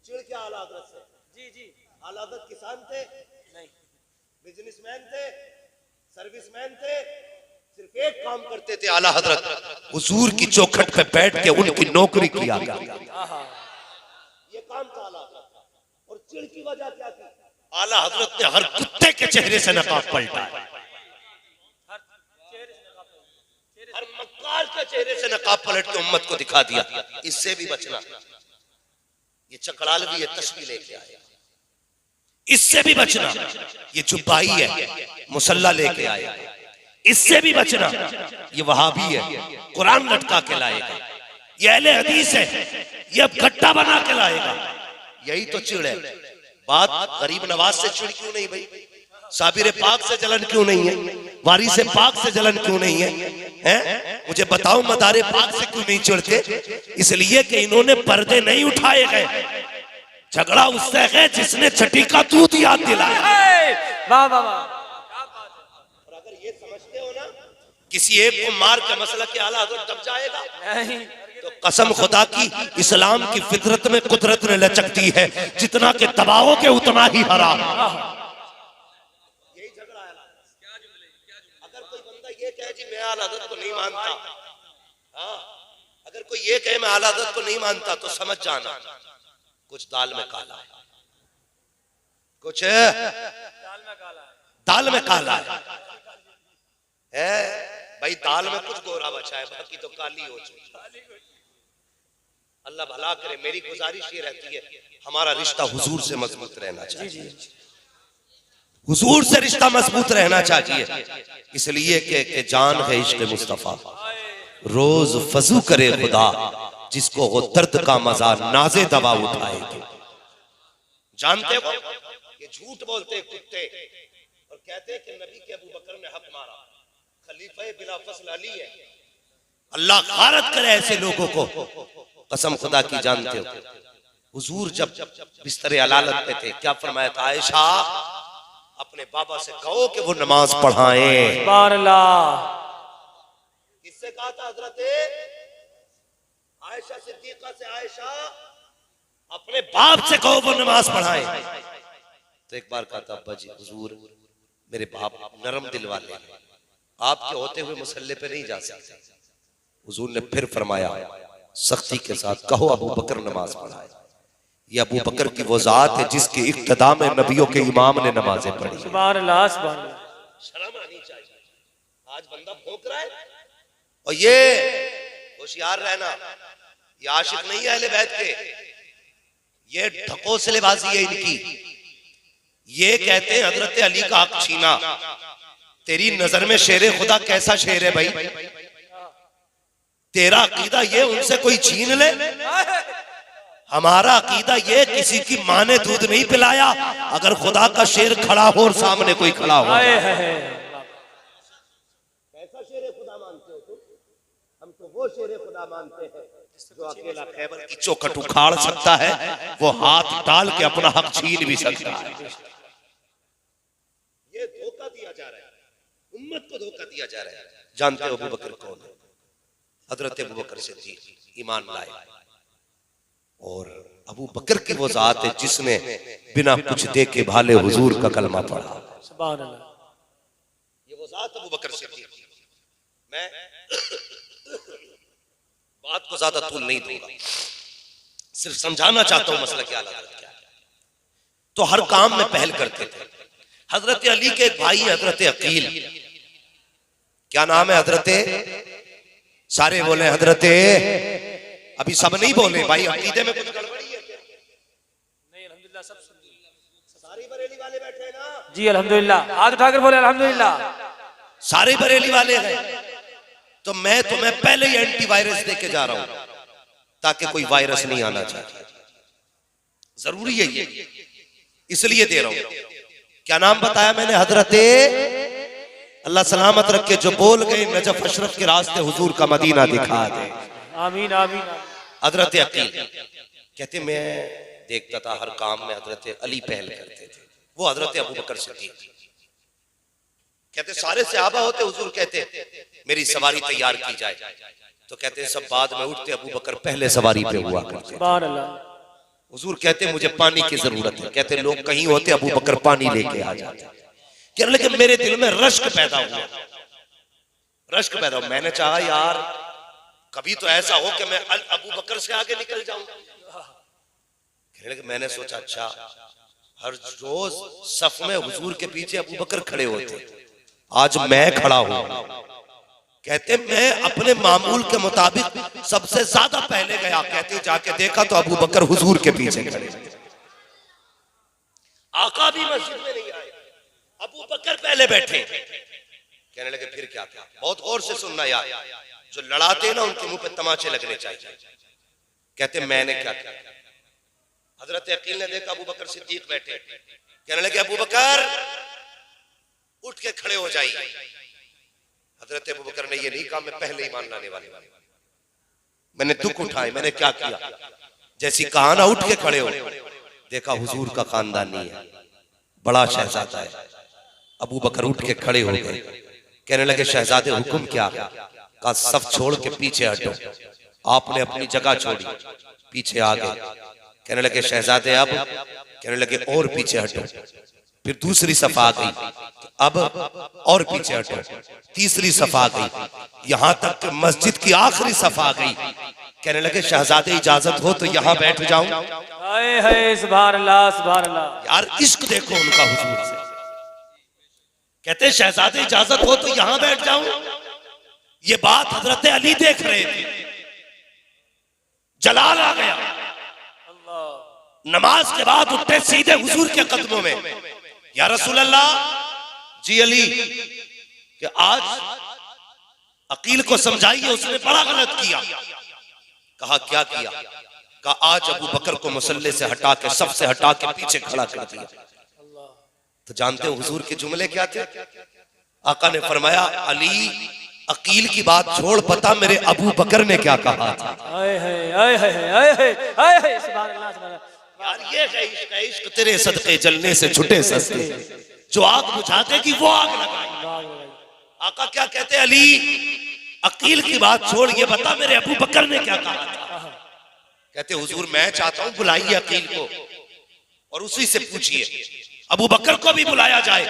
चिढ़ क्या आला हज़रत से? जी जी। आला हज़रत किसान थे नहीं, बिजनेसमैन थे, सर्विसमैन थे, सिर्फ एक काम करते थे आला हज़रत, हुजूर की चौखट पे बैठ के उनकी नौकरी किया गया। ये काम था आला हज़रत। और चिढ़ की वजह क्या थी? आला हज़रत ने हर कुत्ते के चेहरे से नकाब पलटा, हर मक्कार के चेहरे से नकाब पलट के उम्मत को दिखा दिया। इससे भी बचना, ये चकड़ालवी है तस्वीर लेके आया, इससे भी बचना। ये जुब्बाई है मुसल्ला लेके आया, इससे भी बचना। ये वहाबी है कुरान लटका के लाएगा, ये अहले हदीस है ये अब गट्टा बना के लाएगा। यही तो चिड़ है। बात गरीब नवाज से चिड़ क्यों नहीं भाई? साबिर पाक से जलन क्यों नहीं है? वारिस पाक से जलन क्यों नहीं है? मुझे बताओ मदारे पाक से क्यों नहीं चिढ़ते? इसलिए कि इन्होंने पर्दे नहीं उठाए गए। झगड़ा उससे है जिसने छठी का दूध याद दिलाया। वाह वाह वाह। और अगर ये समझते हो ना किसी एक को मार के मसला के आला हज़रत दब जाएगा, तो कसम खुदा की इस्लाम की फितरत में कुदरत ने लचक दी है, जितना के दबाओगे उतना ही हराम। यही झगड़ा है। अगर कोई बंदा ये कहे जी मैं आला हज़रत को नहीं मानता, हाँ, अगर कोई ये कहे मैं आला हज़रत को नहीं मानता, तो समझ जाना कुछ दाल में काला है, कुछ दाल में काला है। दाल में काला है भाई, दाल में कुछ गोरा बचा है, बाकी तो काली हो चुकी। अल्लाह भला करे। मेरी गुजारिश ये रहती है हमारा रिश्ता हुजूर से मजबूत रहना चाहिए, हुजूर से रिश्ता मजबूत रहना चाहिए, इसलिए कि जान है इश्क मुस्तफा। रोज फजू करे खुदा, जिसको हो दर्द का मजा नाजे दवा उठाएगी। जानते हो ये झूठ बोलते कुत्ते और कहते हैं कि नबी के अबू बकर ने हक मारा, खलीफा बिला फसल अली है। अल्लाह गारत करे ऐसे लोगों को, कसम खुदा की। जानते हो हुजूर जब बिस्तर अलालत पे थे क्या फरमाया था? आयशा अपने बाबा से कहो कि वो नमाज पढ़ाएं। सुभान अल्लाह। किससे कहा था? हजरत आयशा सिद्दीका से, आयशा अपने बाप से कहो वो नमाज पढ़ाएं। तो एक बार कहा था अब्बा जी हुजूर मेरे बाप नरम दिल वाले हैं, आपके होते हुए मुसल्ले पे नहीं जा सकते। हुजूर ने फिर फरमाया सख्ती के साथ, कहो अबू बकर नमाज पढ़ाए। ये अबू बकर की वो जात है जिसकी इक्तदा में नबियों के इमाम ने नमाजें पढ़ी। सुभान अल्लाह, सुभान अल्लाह। शर्म आनी चाहिए। आज बंदा भौंक रहा है। और ये होशियार रहना, ये आशिक नहीं है अहले बैत के, ये ढकोसलेबाजी है इनकी। ये कहते हैं हजरत अली का हक छीना। तेरी नजर में शेर खुदा कैसा शेर है भाई? तेरा अकीदा ये उनसे कोई छीन ले? हमारा अकीदा ये किसी की माँ ने दूध नहीं पिलाया, अगर खुदा का शेर खड़ा हो और सामने कोई खड़ा हो। कैसा शेर खुदा मानते हो तुम? हम तो वो शेर खुदा मानते हैं जो अकेला खैबर की चौखट उखाड़ सकता है, वो हाथ डाल के अपना हक छीन भी सकता है। ये धोखा दिया जा रहा है, उम्मत को धोखा दिया जा रहा है। जानते हो अबू बकर कौन है? हजरत अबू बकर सिद्दीक ईमान लाए। और अबू बकर की वो जात है जिसने बिना कुछ देखे भाले हुजूर का कलमा पढ़ा। सुभान अल्लाह। ये वो जात अबू बकर सिद्दीक। मैं बात को ज्यादा तूल नहीं दूंगा, सिर्फ समझाना चाहता हूं मसला क्या है। तो हर काम में पहल करते थे। हजरत अली के एक भाई हजरत अकील, क्या नाम है? हजरत, सारे बोले हजरत, अभी सब नहीं बोले भाई, अकीदे में कुछ गड़बड़ी है क्या? नहीं अल्हम्दुलिल्लाह, सब सारी बरेली वाले बैठे हैं ना जी अल्हम्दुलिल्लाह। हाथ उठाकर बोले अल्हम्दुलिल्लाह। सारे बरेली वाले हैं। तो मैं तुम्हें पहले ही एंटीवायरस दे के जा रहा हूं ताकि कोई वायरस नहीं आना चाहिए। जरूरी है ये, इसलिए दे रहा हूं। क्या नाम बताया मैंने? हजरत, अल्लाह सलामत रखे, जो बोल गए नजफ अशरफ के रास्ते हुजूर का मदीना दिखा दे। आमीन आमीन। हजरत अकील कहते मैं देखता था हर काम में हजरत अली पहल करते थे, वो हजरत अबू बकर सिद्दीक। कहते सारे सहाबा होते, हुजूर कहते मेरी सवारी तैयार की जाए, तो कहते सब बाद में उठते, अबू बकर पहले सवारी पे हुआ करते। सुभान अल्लाह। हुजूर कहते मुझे पानी की जरूरत है, कहते लोग कहीं होते, अबू बकर पानी लेके आ जाते। कहने लगे मेरे दिल में रश्क पैदा हुआ, रश्क पैदा हुआ। मैंने चाहा यार कभी तो ऐसा हो कि मैं अबू बकर से आगे निकल जाऊं। कहने लगे मैंने सोचा अच्छा, हर रोज सफ में हुजूर के पीछे अबू बकर खड़े होते, आज मैं खड़ा हूं। कहते मैं अपने मामूल के मुताबिक सबसे ज्यादा पहले गया। कहते जाके देखा तो अबू बकर हुजूर के पीछे खड़े। आका भी मस्जिद में नहीं आए, अबू बकर पहले बैठे। कहने लगे फिर क्या था? बहुत गौर से सुनना यार, जो लड़ाते ना उनके मुंह पे तमाचे लगने चाहिए। कहते मैंने क्या किया? हजरत अकील ने देखा अबू बकर सिद्दीक बैठे। कहने लगे अबू बकर उठ के खड़े हो जाइए। हजरत अबू बकर ने ये नहीं कहा मैं पहले ही मान लाने वाले, मैंने दुख उठाए, मैंने क्या किया? जैसी कहा ना उठ के खड़े हो, देखा हुजूर का खानदानी है, बड़ा शहजादा है। अबू बकर उठ के खड़े हो गए। कहने लगे शहजादे हुक्म क्या है? कहा सब छोड़ के पीछे हटो। आपने अपनी जगह छोड़ी, पीछे आ गए। कहने लगे शहजादे अब? कहने लगे और पीछे हटो। फिर दूसरी सफा आ गई, अब और पीछे हटो। तीसरी सफा आ गई, यहां तक कि मस्जिद की आखिरी सफा आ गई। कहने लगे शहजादे इजाजत हो तो यहां बैठ जाऊं। हाय हाय सुभान अल्लाह, सुभान अल्लाह। यार इश्क देखो उनका हुजूर से। कहते शहजादे इजाजत हो तो यहां बैठ जाऊं। ये बात हजरत अली देख रहे थे। जलाल आ गया। नमाज के बाद उठे सीधे हुजूर के कदमों में, या रसूल अल्लाह जी अली कि आज अकील को समझाइए, उसने बड़ा गलत किया। कहा क्या किया? कहा आज अबू बकर को मुसल्ले से हटा के, सबसे हटा के पीछे खड़ा कर दिया। तो जानते हो हुजूर के जुमले क्या थे? आका ने फरमाया अली अकील की बात छोड़, पता मेरे अबू बकर ने क्या कहा था। आए है, आए है, आए है, आए है, सुभान अल्लाह, सुभान अल्लाह। यार ये है इश्क, इश्क तेरे सदके जलने से छुटे सस्ते, जो आग बुझा देगी वो आग लगाई। आका क्या कहते अली अकील की बात छोड़, ये बता मेरे अबू बकर ने क्या कहा था। कहते हुजूर मैं चाहता हूं बुलाइए अकील को और उसी से पूछिए। अबू बकर को भी बुलाया जाए।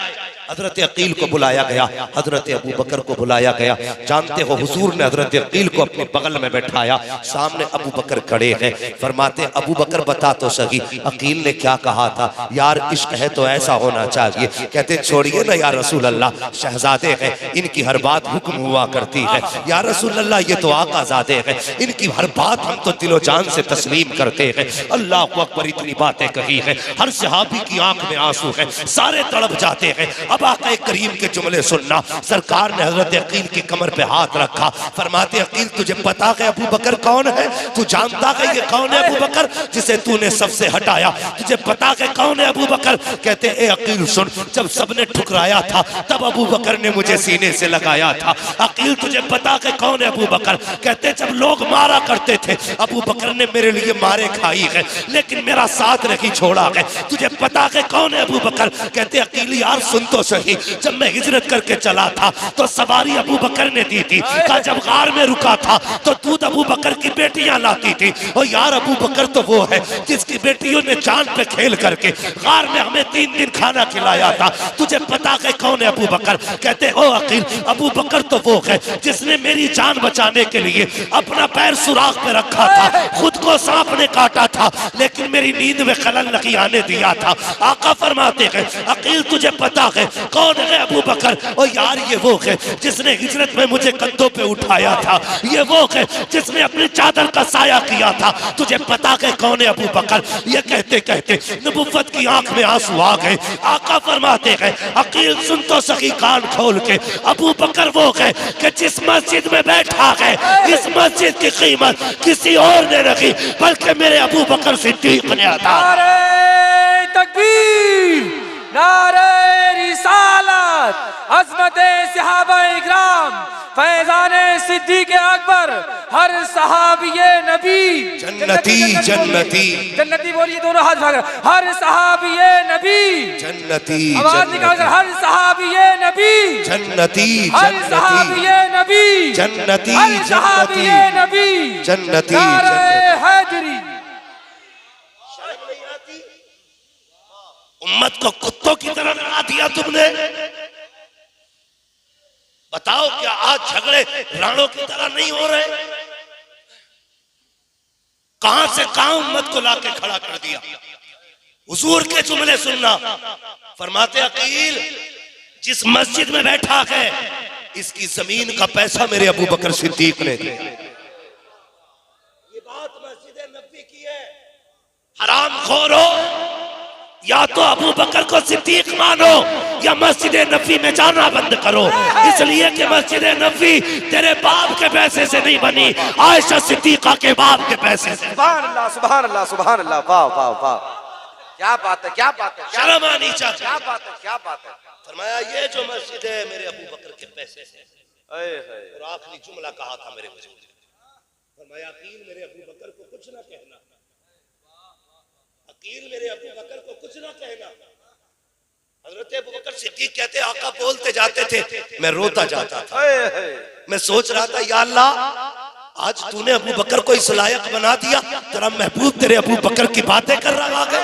हजरत अकील को बुलाया गया, हजरत अबू बकर को बुलाया गया। जानते हो हुजूर ने हजरत अकील को अपने बगल में बैठाया, सामने अबू बकर खड़े हैं। फरमाते अबू बकर बता तो सही अकील ने क्या कहा था। यार इश्क है तो ऐसा होना चाहिए। कहते छोड़िए ना या रसूल अल्लाह, शहजादे हैं, इनकी हर बात हुक्म हुआ करती है। या रसूल अल्लाह ये तो आकाज़ादे हैं, इनकी हर बात हम तो दिलो जान से तस्लीम करते हैं। अल्लाह अकबर, इतनी बातें कही है, हर सहाबी की आंख में आंसू है, सारे तड़प जाते हैं। अब आका करीम के जुमले सुनना। सरकार ने हजरत अकील की कमर पे हाथ रखा। फरमाते अकील तुझे पता है अबू बकर कौन है? तू जानता है ये कौन है अबू बकर जिसे तूने सबसे हटाया? तुझे पता है कौन है अबू बकर? कहते ए अकील सुन, जब सबने ठुकराया था तब अबू बकर ने मुझे सीने से लगाया था। अकील तुझे पता है कौन है अबू बकर? कहते जब लोग मारा करते थे अबू बकर ने मेरे लिए मारे खाई है, लेकिन मेरा साथ नहीं छोड़ा है। तुझे पता है कौन है अबू बकर? कहते अकील यार सुन तो सही, जब मैं हिजरत करके चला था तो सवारी अबू बकर ने दी थी। कहा जब गार में रुका था तो दूध अबू बकर की बेटियां लाती थी। और यार अबू बकर तो वो है जिसकी बेटियों ने चांद पे खेल करके गार में हमें 3 दिन खाना खिलाया था। तुझे पता है कौन है अबू बकर? कहते ओ अकील अबू बकर तो वो है जिसने मेरी जान बचाने के लिए अपना पैर सुराख पे रखा था। खुद को सांप ने काटा था लेकिन मेरी नींद में खलल नहीं आने दिया था। आका फरमाते हैं अकील तुझे पता है कौन है अबू बकर? और यार ये वो है जिसने हिजरत में मुझे कंधों पे उठाया था। ये वो है जिसने अपनी चादर का साया किया था। तुझे पता है कौन है अबू बकर? ये कहते कहते नबुव्वत की आंख में आंसू आ गए। आका फरमाते हैं अकील सुन तो सही कान खोल के, अबू बकर वो है कि जिस मस्जिद में बैठा है इस मस्जिद की कीमत किसी और ने रखी बल्कि मेरे अबू बकर सिद्दीक ने अदा। नारे तकबीर, नारे रिसालत, अज़मते सहाबाए इकराम, फैज़ाने सिद्दीक़ अकबर, हर सहाबिये नबी जन्नती जन्नती जन्नती बोलिए, दोनों हाथ उठाकर हर सहाबिये नबी जन्नती, आवाज निकालकर हर सहाबिये नबी जन्नती, हर सहाबिये नबी जन्नती, हर सहाबिये नबी जन्नती, नारे हैदरी। उम्मत को कुत्तों की तरह लगा दिया तुमने। बताओ क्या आज झगड़े राणों की तरह नहीं हो रहे? कहां से कहां उम्मत को लाके खड़ा कर दिया। हुजूर के जुमले सुनना। फरमाते अकील जिस मस्जिद में बैठा है इसकी जमीन का पैसा मेरे अबू बकर सिद्दीक ने दिया। ये बात मस्जिद नबी की है। हराम खोरो, या तो अबू बकर को सिद्दीक मानो या मस्जिद नबी में जाना बंद करो। इसलिए कि मस्जिद नबी तेरे बाप के पैसे से नहीं बनी, आयशा सिद्दीका के बाप के पैसे से। सुभान अल्लाह, सुभान अल्लाह, सुभान अल्लाह। वाह वाह वाह, क्या बात है, क्या बात है, शर्म आनी चाहिए। क्या बात है, क्या बात है। फरमाया ये जो मस्जिद है मेरे अबू बकर के पैसे से। हाय हाय। और आखिरी जुमला कहा था मेरे हुजूर ने। फरमाया अकील मेरे अबू बकर को कुछ ना कहना, अकील मेरे अबू बकर को कुछ ना कहना। हजरत अबू बकर सिद्दीक कहते आका बोलते जाते थे मैं रोता जाता था। मैं सोच रहा था या अल्लाह आज तूने अबू बकर को इस लायक बना दिया, तेरा महबूब तेरे अबू बकर की बातें कर रहा है।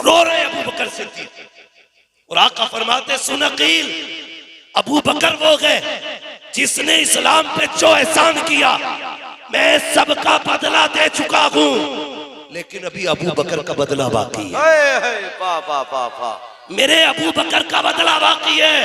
रो रहे अबू बकर सिद्दीक। और आका फरमाते सुन अकील अबू बकर वो गए जिसने इस्लाम पे जो एहसान किया मैं सबका बदला दे चुका हूं, लेकिन अभी अबू बकर का बदला बाकी है। वाह वाह वाह वाह। मेरे अबू बकर का बदला बाकी है।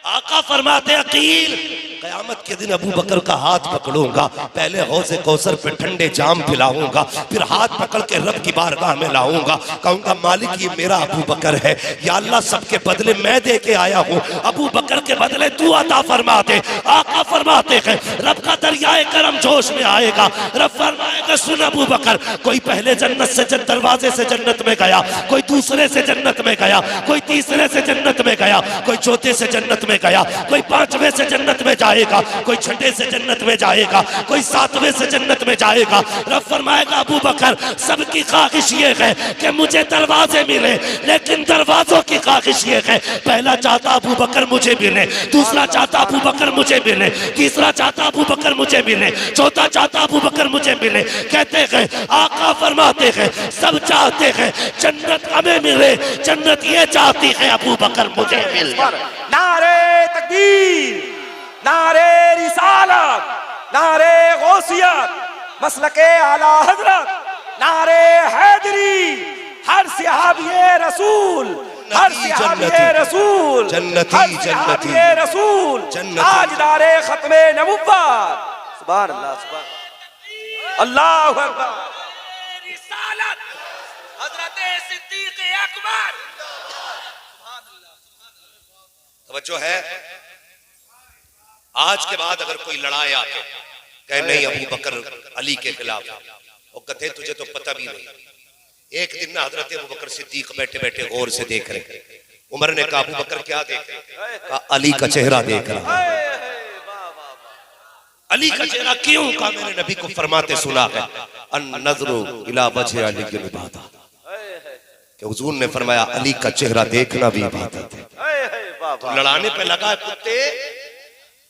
आका फरमाते अकील कयामत के दिन अबू बकर का हाथ पकड़ूंगा, पहले हौज़े कौसर पे ठंडे जाम पिलाऊंगा, फिर हाथ पकड़ के रब की बारगाह में लाऊंगा, कहूंगा मालिक ये मेरा अबू बकर है, या अल्लाह सबके बदले मैं दे के आया हूँ, अबू बकर के बदले तू अता फरमा दे। आका फरमाते हैं रब का दरियाए करम जोश में आएगा, रब फरमाएगा सुन अबू बकर, कोई पहले जन्नत से दरवाजे से जन्नत में गया, कोई दूसरे से जन्नत में गया, कोई तीसरे से जन्नत में गया, कोई चौथे से जन्नत में गया, कोई पांचवें से जन्नत में जाएगा, कोई छठे से जन्नत में जाएगा, कोई सातवें से जन्नत में जाएगा। रब फरमाएगा अबू बकर सबकी ख्वाहिश ये है कि मुझे दरवाजे मिले, लेकिन दरवाजों की ख्वाहिश ये है पहला चाहता अबू बकर मुझे मिले, दूसरा चाहता अबू बकर मुझे मिले, तीसरा चाहता अबू बकर मुझे मिले, चौथा चाहता अबू बकर मुझे मिले। कहते हैं आका फरमाते हैं सब चाहते हैं जन्नत हमें मिले, जन्नत ये चाहती है अबू बकर मुझे मिले। नारे तकबीर, नारे रिसालत, नारे गौसियत, मसलके आला हजरत, नारे हैदरी, हर सहाबिये रसूल, हर सहाबिये रसूल, जन्नती जन्नती रसूल, ताजदारे खत्मे नबुव्वत। सुभान अल्लाह, सुभान अल्लाहु अकबर। रिसालत हजरत सिद्दीक अकबर। तवज्जो है। आज के बाद अगर कोई लड़ाई आके कहे नहीं अबू बकर अली के खिलाफ, और कहते तुझे तो पता भी नहीं। एक दिन ना हजरत अबू बकर सिद्दीक बैठे बैठे गौर से देख रहे, उमर ने कहा अबू बकर क्या देख रहे? कहा अली का चेहरा देख रहा। अली का चेहरा क्यों? कहा मैंने नबी को फरमाते सुना है अन नज़रु इला वजह अली की इबादत, कि हुजूर ने फरमाया अली का चेहरा देखना भी इबादत है। तो लड़ाने पे लगा है कुत्ते,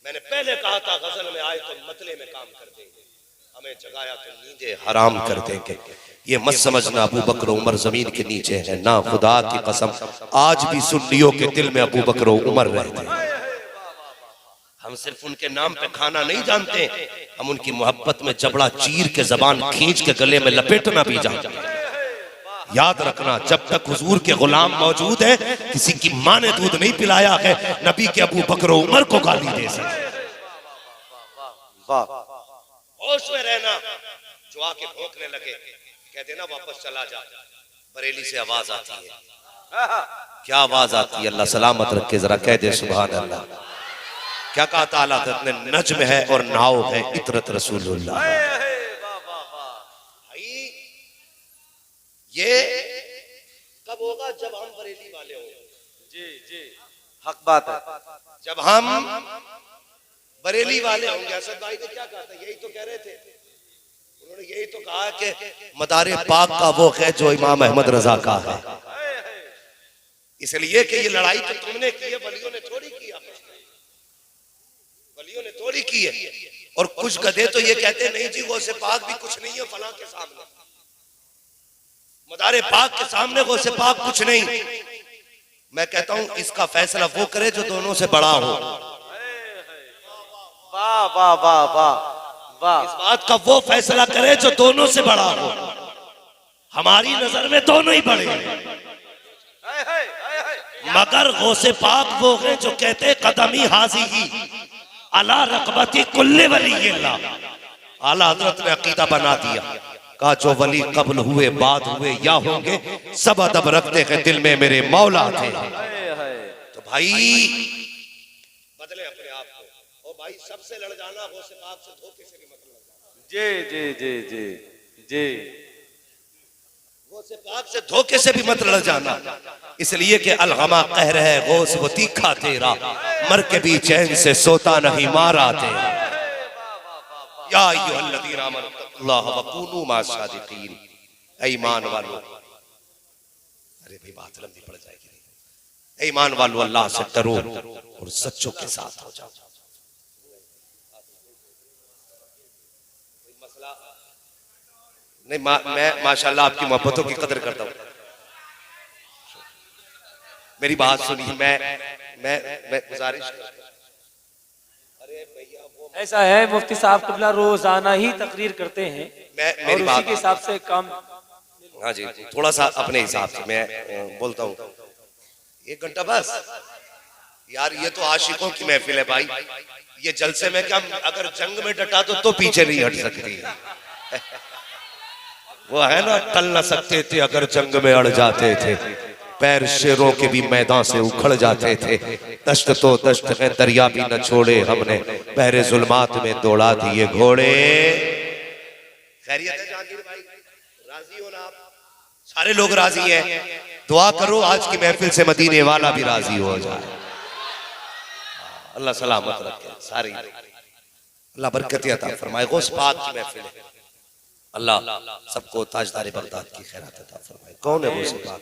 मैंने पहले कहा था गजल में आए तो मतले में काम कर देंगे, हमें जगाया तो नींदे हराम कर देंगे। ये मत समझना अबू बकर उमर जमीन के नीचे है ना, खुदा की कसम आज भी सुन्नियों के दिल में अबू बकर उमर रहते हैं। हम सिर्फ उनके नाम पे खाना नहीं जानते, हम उनकी मोहब्बत में जबड़ा चीर के जबान खींच के गले में लपेटना भी जानते हैं। याद रखना जब तक हुजूर के गुलाम मौजूद है, किसी की माँ ने दूध नहीं पिलाया है नबी के अबू बकर उमर को गाली दे सके। होश में रहना, जो आके भौंकने लगे कह देना वापस चला जा। बरेली से आवाज आती है, क्या आवाज आती है? अल्लाह सलामत रखे, जरा कह दे सुभान अल्लाह। क्या कहा ताला ने? नज्म है और नाव है इतरत रसूलुल्लाह। ये कब होगा? जब हम बरेली वाले होंगे। जी जी हक बात है। जब हम बरेली वाले होंगे। असद भाई ने क्या कहा था? यही तो कह रहे थे, उन्होंने यही तो कहा कि मदारे पाक का वो है जो इमाम अहमद रजा का है। इसलिए कि ये लड़ाई तो तुमने की है, वलियों ने थोड़ी की है, वलियों ने थोड़ी की है। और कुछ गधे तो ये कहते नहीं जी गौसे पाक भी कुछ नहीं है फलां के सामने, मदारे पाक के सामने गौसे पाक कुछ नहीं। मैं कहता हूं इसका फैसला वो करे जो दोनों से बड़ा हो। वाह वाह वाह वाह वाह। इस बात का वो फैसला करे जो दोनों से बड़ा हो। हमारी नजर में दोनों ही बड़े हैं, मगर गौसे पाक वो है जो कहते कदमी हाजी ही अला रकबती कुल्ले वली अल्लाह। आला हजरत ने अकीदा बना दिया, कहा जो वली कब्ल हुए बाद हुए या होंगे सब अदब रखते हैं दिल में मेरे मौला थे। तो भाई बदले अपने आप को। और भाई सबसे लड़ जाना गौसे पाक से धोखे से भी मत लड़ जाना। जी जी जी जी जी गौसे पाक से धोखे से भी मत लड़ जाना। इसलिए कि अलगमा कह रहे गौस वो तीखा तेरा, मर के भी चैन से सोता नहीं मारा तेरा। या अय्युहल्लज़ीना आमनुल्लाह वकूनू मास्सादिकीन, ईमान वालों। अरे भाई बात लंबी पड़ जाएगी। ईमान वालों अल्लाह से डरो और सच्चों के साथ हो जाओ। मसला नहीं, मैं माशाल्लाह आपकी मोहब्बतों की कदर करता हूँ। मेरी बात सुनिए, मैं गुजारिश, ऐसा है मुफ्ती साहब किबला रोजाना ही तकरीर करते हैं और उसी के हिसाब से काम। हाँ जी, थोड़ा सा अपने हिसाब से मैं बोलता हूँ। 1 घंटा बस? यार ये तो आशिकों की महफिल है भाई। ये जलसे में क्या, अगर जंग में डटा तो पीछे नहीं हट सकती। वो है ना, टल न सकते थे अगर जंग में अड़ जाते थे, पैर शेरों के भी मैदान से उखड़ जाते थे। दश्त तो दश्त है, दरिया भी न छोड़े हमने, बहरे जुल्मात में दौड़ा दिए घोड़े। खैरियत है जहांगीर भाई? राजी हो ना आप? सारे लोग राजी हैं। दुआ करो आज की महफिल से मदीने वाला भी राजी हो जाए। अल्लाह सलामत रखे सारी, अल्लाह बरकत अता फरमाए। गौस पाक की महफिल है, अल्लाह सबको ताजदार बगदाद की खैरात अता फरमाए। कौन है गौस पाक?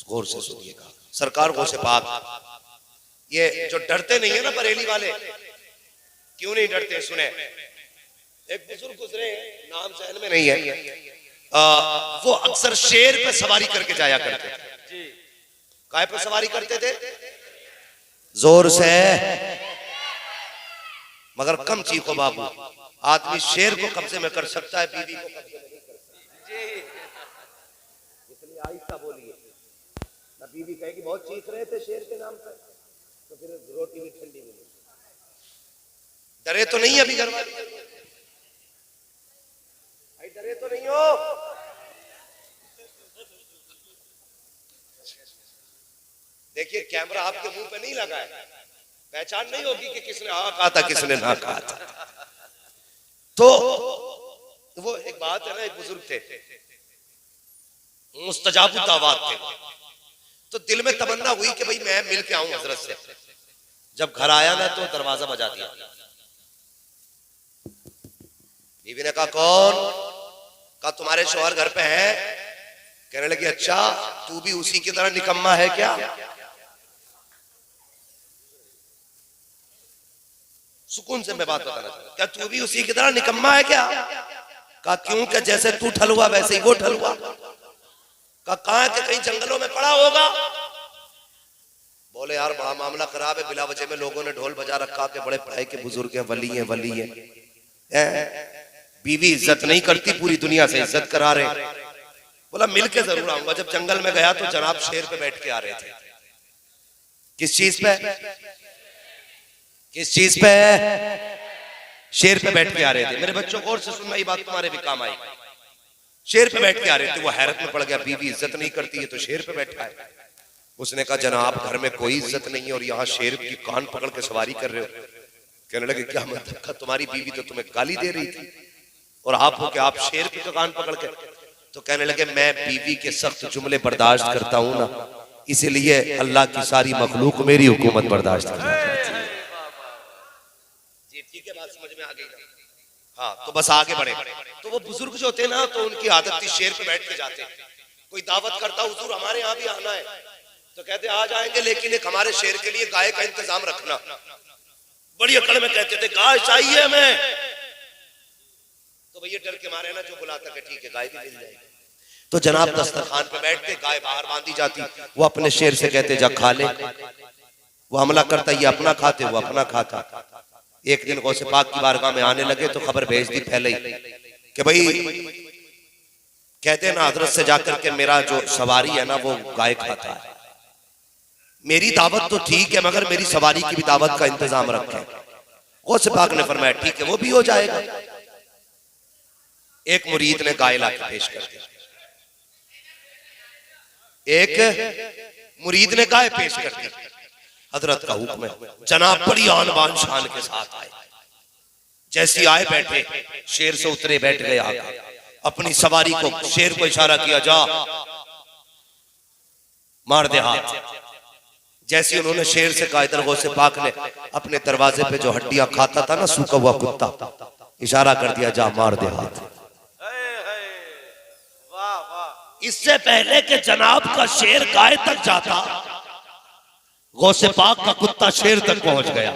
गौर से सुनिएगा। सरकार गौस पाक, ये जो डरते नहीं है ना बरेली वाले, क्यों नहीं डरते? सुने, एक बुजुर्ग गुजरे, नाम जहन में नहीं है, वो अक्सर शेर पे सवारी करके जाया करते थे। काय पे सवारी करते थे? जोर से, मगर कम चीखो बाबू। आदमी शेर को कब्जे में कर सकता है, बीवी को कब्जे में नहीं कर सकता। इसलिए आहिस्ता बोलिए ना। बीवी कहेगी बहुत चीख रहे थे शेर के नाम पे, तो फिर रोटी भी ठंडी मिलेगी। डरे तो नहीं अभी घर वाले? डरे तो नहीं हो? देखिए कैमरा आपके मुंह पे नहीं लगा है, पहचान नहीं होगी कि किसने हाँ कहा था किसने ना कहा था। तो वो एक बात है ना, एक बुजुर्ग थे, मुस्तजाबु दावत थे, तो दिल में तमन्ना हुई कि भाई मैं मिल के आऊं हजरत से। जब घर आया ना तो दरवाजा बजा दिया। बीवी ने कहा कौन? कहा तुम्हारे शौहर घर पे है। कहने लगी अच्छा, तू भी उसी की तरह निकम्मा है क्या? सुकून से मैं बात बताना चाहता हूं, क्या तू भी उसी की तरह निकम्मा है क्या? कहा क्यों? क्या जैसे तू ठलुआ वैसे ही वो ठलुआ। कहा कहां के कहीं जंगलों में पड़ा होगा। बोले यार बड़ा मामला खराब है, बिला वजह में लोगों ने ढोल बजा रखा के बड़े पढ़ाई के बुजुर्ग हैं, वली हैं, वली हैं। बीवी इज्जत नहीं करती, पूरी दुनिया से इज्जत करा रहे। बोला मिल के जरूर आऊंगा। जब जंगल में गया तो जनाब शेर पे बैठ के आ रहे थे। किस चीज पे? किस चीज पे? शेर पे बैठ के आ रहे थे। मेरे बच्चों को और से सुनना, ये बात तुम्हारे भी काम आई। शेर पे बैठ के आ रहे थे। वो हैरत में पड़ गया, बीवी इज्जत नहीं करती है तो शेर पे बैठा है। उसने कहा जनाब घर में कोई इज्जत नहीं है और यहाँ शेर की कान पकड़ के सवारी कर रहे हो। कहने लगे क्या मतलब? का तुम्हारी बीवी तो तुम्हें गाली दे रही थी और आप हो कि आप शेर की कान पकड़ के। तो कहने लगे मैं बीवी के सख्त जुमले बर्दाश्त करता हूं ना, इसीलिए अल्लाह की सारी मखलूक मेरी हुकूमत बर्दाश्त करती है। जी ठीक है, बात समझ में आ गई ना? हाँ तो बस आगे बढ़े। तो वो बुजुर्ग जो थे ना, तो उनकी आदत थी शेर पे बैठ के जाते। कोई दावत करता हुजूर हमारे यहाँ भी आना है, तो कहते आ जाएंगे, लेकिन एक हमारे शेर के लिए गाय का इंतजाम रखना। बड़ी अकड़ में कहते थे गाय चाहिए हमें। तो भैया डर के मारे ना जो बुलाता कि ठीक है गाय भी मिल जाएगी। तो जनाब दस्तरखान पे बैठते, गाय बाहर बांधी जाती, वो अपने शेर से कहते जा खा ले। वो हमला करता, ये अपना खाते, वो अपना खाता। एक दिन गौसे पाक की बारगाह में आने लगे तो खबर भेज दी पहले ही कि भाई कहते ना हजरत से जाकर के मेरा जो सवारी है ना वो गाय खाता है। मेरी दावत तो ठीक है मगर मेरी सवारी की भी दावत का इंतजाम रखें। गौसे पाक ने फरमाया ठीक है वो भी हो जाएगा। एक मुरीद ने गाय लाके पेश कर दी। एक मुरीद ने गाय पेश कर दी। हजरत का हुक्म है। जनाब बड़ी आन बान शान के साथ आए। जैसी आए बैठे, शेर से उतरे, बैठ गए आगे। अपनी सवारी को, शेर को इशारा किया जा मार दे हाथ। जैसे उन्होंने शेर से कहा, इधर गौसे पाक ने अपने दरवाजे पे जो हड्डियां खाता था ना सूखा हुआ कुत्ता, इशारा कर दिया जा मार दे हाथ। इससे पहले कि जनाब का शेर गाय तक जाता, गौसे पाक का कुत्ता शेर तक पहुंच गया।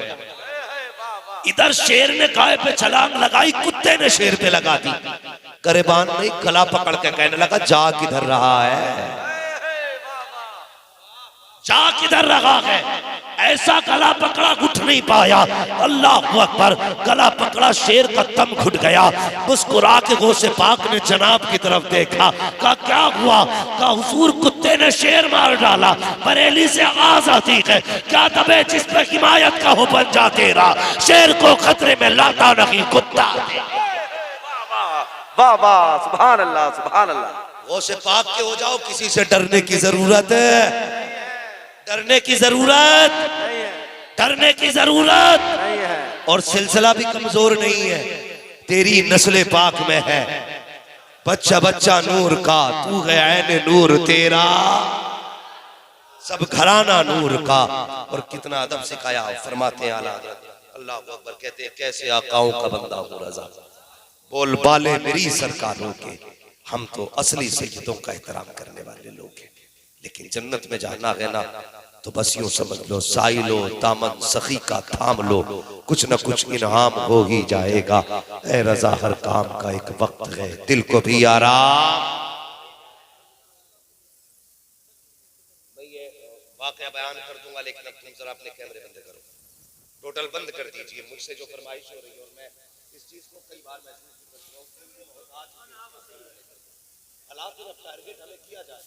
इधर शेर ने गाय पे छलांग लगाई, कुत्ते ने शेर पे लगा दी। गरेबान ने गला पकड़ के कहने लगा जा किधर रहा है, जा किधर रहा है। ऐसा गला पकड़ा उठ नहीं पाया। अल्लाह अकबर, गला पकड़ा, शेर का दम घुट गया। मुस्कुरा के गौसे पाक ने जनाब की तरफ देखा, कहा क्या हुआ? कहा हुजूर कुत्ते ने शेर मार डाला, बरेली से आजादी है, क्या दबे जिस पे हिमायत का हो बन जा तेरा, शेर को खतरे में लाता नहीं कुत्ता। वाह वाह, सुभान अल्लाह सुभान अल्लाह। गौसे पाक के हो जाओ, किसी से डरने की जरूरत है, डरने की जरूरत, डरने की जरूरत नहीं है। और सिलसिला भी कमजोर नहीं है, तेरी नस्ले पाक में है। बच्चा बच्चा नूर का, तू है ऐने नूर तेरा, सब घराना नूर का। और कितना अदब सिखाया, फरमाते हैं आला हज़रत अल्लाह अकबर, कहते हैं कैसे आकाओं का बंदा हूं रजा, बोल बाले मेरी सरकारों के, हम तो असली सैयदों का एहतराम करने वाले लोग हैं। लेकिन जन्नत में जाना है ना, तो बस यूं समझ लो, साई लो दामन सखी का थाम लो, कुछ न कुछ इनाम हो ही जाएगा। ए रजा हर काम का एक वक्त है, दिल को भी आराम। भाई ये वाकया बयान कर दूंगा, लेकिन अब तुम जरा अपने कैमरे बंद करो, टोटल बंद कर दीजिए। मुझसे जो फरमाइश हो रही है, और मैं इस चीज को कई बार महसूस करता हूँ, हालात टारगेट हमें किया जाए,